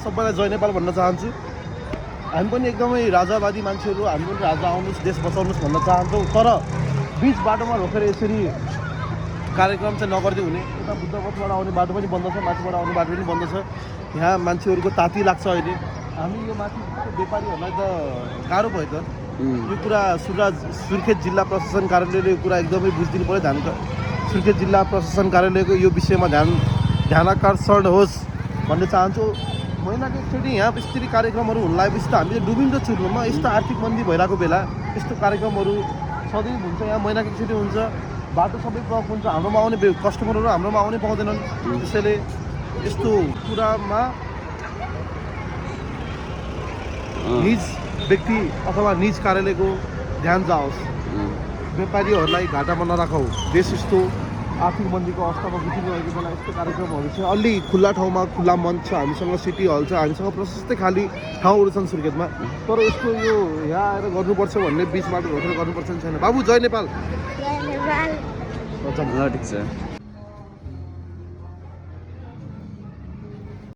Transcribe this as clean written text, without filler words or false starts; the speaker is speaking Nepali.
सबैलाई जय नेपाल भन्न चाहन्छु। हामी पनि एकदमै राजावादी मान्छेहरू, हामी पनि राजा आउनुहोस् देश बचाउनुहोस् भन्न चाहन्छौँ। तर बिच बाटोमा रोकेर यसरी कार्यक्रम चाहिँ नगर्दै हुने। यता बुद्धपथबाट आउने बाटो पनि बन्द छ, माथिबाट आउने बाटो पनि बन्द छ। यहाँ मान्छेहरूको ताती लाग्छ अहिले। हामी यो माथि व्यापारीहरूलाई त गाह्रो भयो त। यो कुरा सुर्खेत जिल्ला प्रशासन कार्यालयले यो कुरा एकदमै बुझिदिनु पऱ्यो। सुर्खेत जिल्ला प्रशासन कार्यालयको यो विषयमा ध्यानाकर्षण होस् भन्ने चाहन्छु। महिनाको एकचोटि यहाँ यसरी कार्यक्रमहरू हुन लागेपछि त हामी त डुबिन्छ चुर्नुमा। यस्तो आर्थिक मन्दी भइरहेको बेला यस्तो कार्यक्रमहरू सधैँ हुन्छ। यहाँ महिनाको एकचोटि हुन्छ, बाटो सबै ब्लक हुन्छ, हाम्रोमा आउने कस्टमरहरू हाम्रोमा आउनै पाउँदैनन्। त्यसैले यस्तो कुरामा निज व्यक्ति अथवा निज कार्यालयको ध्यान जाओस्। व्यापारीहरूलाई घाटामा नराखौ। देश यस्तो आर्थिक मन्दीको अवस्थामा गुज्रिरहेको बेला यस्तो कार्यक्रमहरू चाहिँ अलि खुल्ला ठाउँमा खुल्ला मञ्च छ, हामीसँग सिटी हल छ, हामीसँग प्रशस्तै खाली ठाउँहरू छन् सुर्खेतमा। तर यस्तो यो यहाँ आएर गर्नुपर्छ भन्ने बिच बाटो रोकेर गर्नुपर्छ नि छैन। बाबु जय नेपाल। ल ठिक छ।